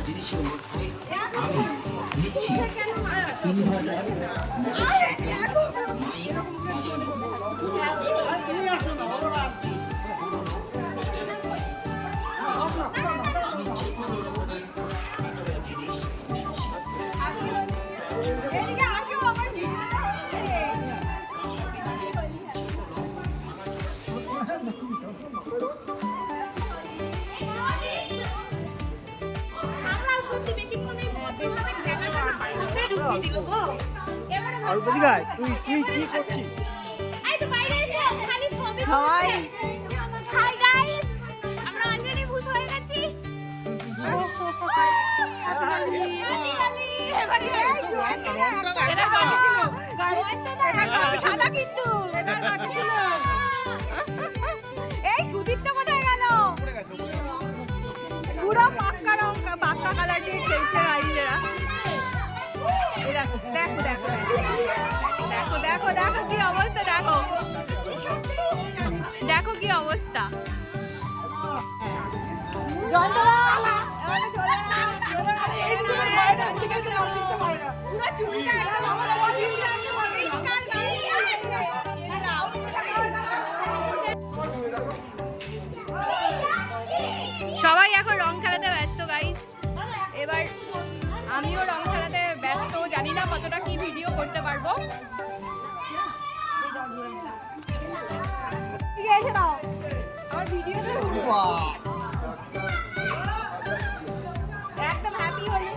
জিনিসের মধ্যে আমি নিচ্ছি ইনভার্টার এই সুদীপ্ত কোথায় গেল? পুরো পাক্কা রং পাক্কা কালার দিয়ে খেলছে গাইজেরা। দেখো দেখো দেখো দেখো দেখো দেখো কি অবস্থা, দেখো দেখো কি অবস্থা। যন্ত্রণা সবাই এখন রং খেলাতে ব্যস্ত গাইস। এবার আমিও রং খেলাতে ব্যস্ত, জানি না কতটা কি ভিডিও করতে পারবো। আমার ভিডিওতে একদম happy Holi,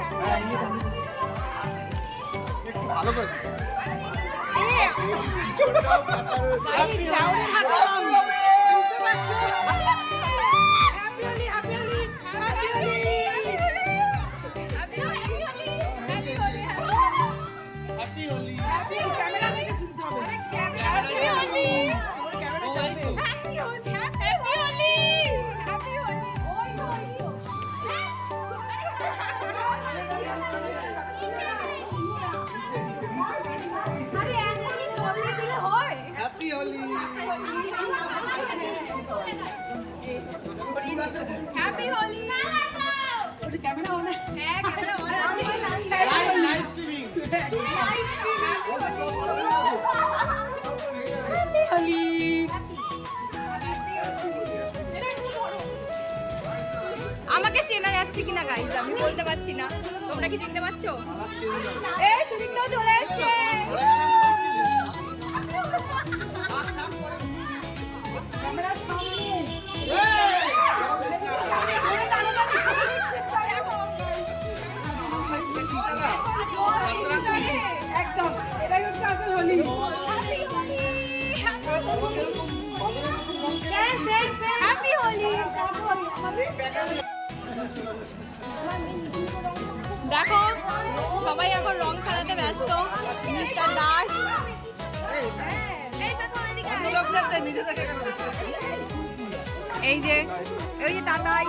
happy Holi. Camera on, হ্যাঁ ক্যামেরা অন আছে, লাইভ স্ট্রিমিং। হ্যাপি হোলি। আমাকে চেনা যাচ্ছে কিনা গাইস আমি বলতে পারছি না, তোমরা কি চিনতে পারছো? এই সুদীপ্ত চলে এসেছে। ক্যামেরার সামনে একদম এটাই হচ্ছে আসল হোলি। হ্যাপি হোলি। দেখো সবাই এখন রং খেলাতে ব্যস্ত। মিস্টার দাস, এই যে ওই যে তাতাই,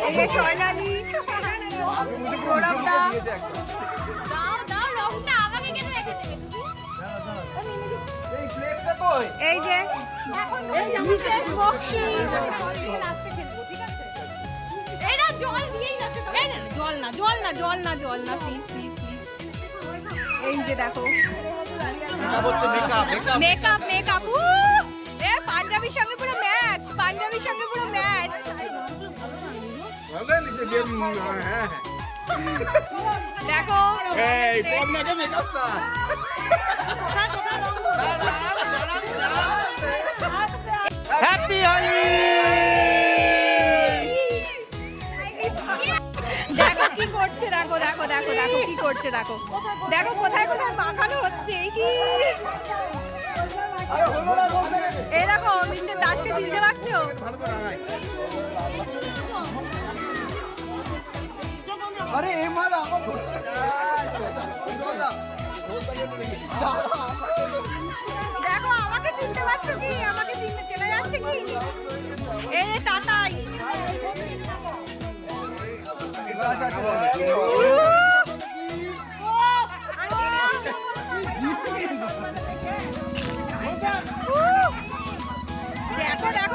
এই যে স্বর্ণালী, গৌরবদা। এই যে বিশেষ বক্সি। জল না জল না জল না জল না প্লিজ প্লিজ প্লিজ। এই যে দেখো মেকআপ মেকআপ। এ পাঞ্জাবির সঙ্গে পুরো ম্যাচ, পাঞ্জাবির সঙ্গে পুরো ম্যাচ। দেখো এই পবনাকে মেকআপটা হ্যাপি হোলি। দেখো কি করছে, দেখো দেখো দেখো দেখো কি করছে, দেখো দেখো কোথায় কোথায় মাখানো হচ্ছে। কি এই দেখো মিস্টার দাসকে চিনতে পারছো? আরে এ মাল আমার দেখো আমাকে চিনতে পারছো কি? আমাকে চেনা যাচ্ছে কি? এই যে তাতাই।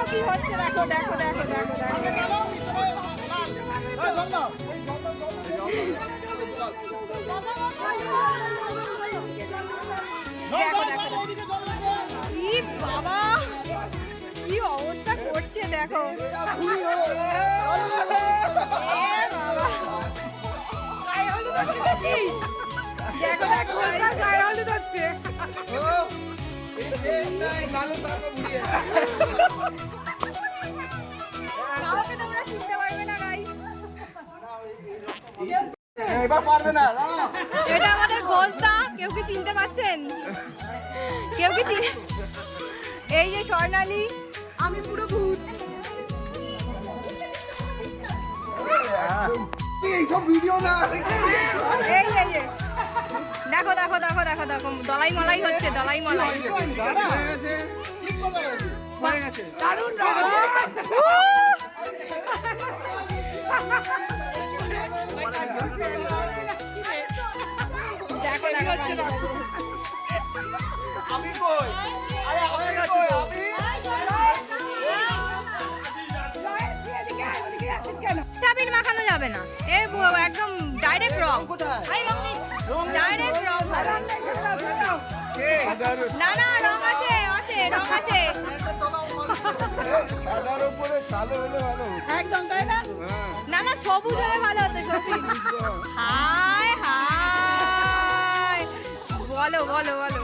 কি হচ্ছে দেখো দেখো দেখো দেখো দেখো দেখো দেখো কি বাবা কি অবস্থা করছে দেখো দেখো দেখো গায়ে হলুদ হচ্ছে কাউকে তোমরা চিনতে পারবে না গাইস এবার পারবে না এটা আমাদের ঘোষদা কেউ কি চিনতে পারছেন কেউ কি এই যে স্বর্ণালী আমি পুরো ভূত এইসব ভিডিও না এই এই যে দেখো দেখো দেখো দেখো দেখো দলাই মলাই হচ্ছে দলাই মলাই হয়ে গেছে হয়ে গেছে দারুণ দেখো দেখো হচ্ছে আমি কই আরে হয়ে গেছে আমি সাবিন মাখানো যাবে না এ একদম ডাইরেক্ট রং কোথায় ডাইরেক্ট রং না না রং আছে আছে রং আছে সাদার উপরে কালো হলে ভালো একদম তাই না না না সবুজ হলে ভালো হতো সবুজ হাই হাই বলো বলো বলো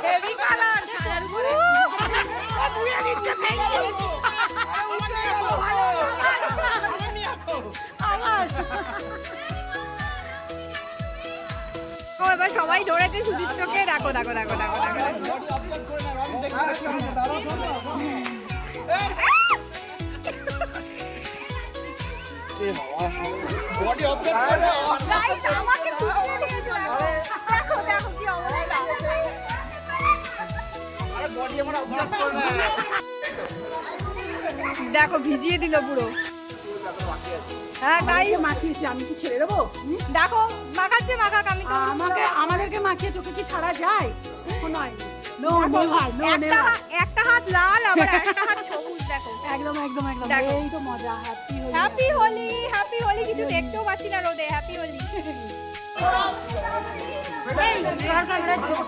হেভি কালার সাদার উপরে বুয়া দিচ্ছে ও এবার সবাই ধরেছে সুদীপ্তকে দেখো দেখো দেখো দেখো বডি অবজেক্ট করে গাইস আমাকে তুলে দিয়েছে দেখো দেখো কি অবস্থা আরে বডি আমরা অবজেক্ট করে না দেখো ভিজিয়ে দিল পুরো হ্যাঁ গাই মাখিয়েছি আমি কি ছেড়ে দেবো দেখো মাখাচ্ছে মাখাক আমি তো আমাদেরকে মাখিয়ে চোখে কি ছাড়া যায় নয় নো দেখো, নেভার নো নেভার একটা হাত লাল আবার একটা হাত সবুজ দেখো একদম একদম একদম দেখো। এই তো মজা হ্যাপি হোলি কিছু দেখতেও পাচ্ছি না রোদে হ্যাপি হোলি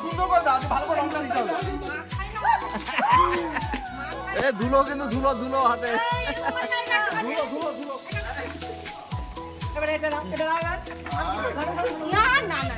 সুন্দর করে দাও ভালো করে রংটা দিতে হবে এ ধুলো কিন্তু ধুলো ধুলো হাতে ধুলো ধুলো ধুলো এবারে এটা দাও, এটা দাও এবার। না না না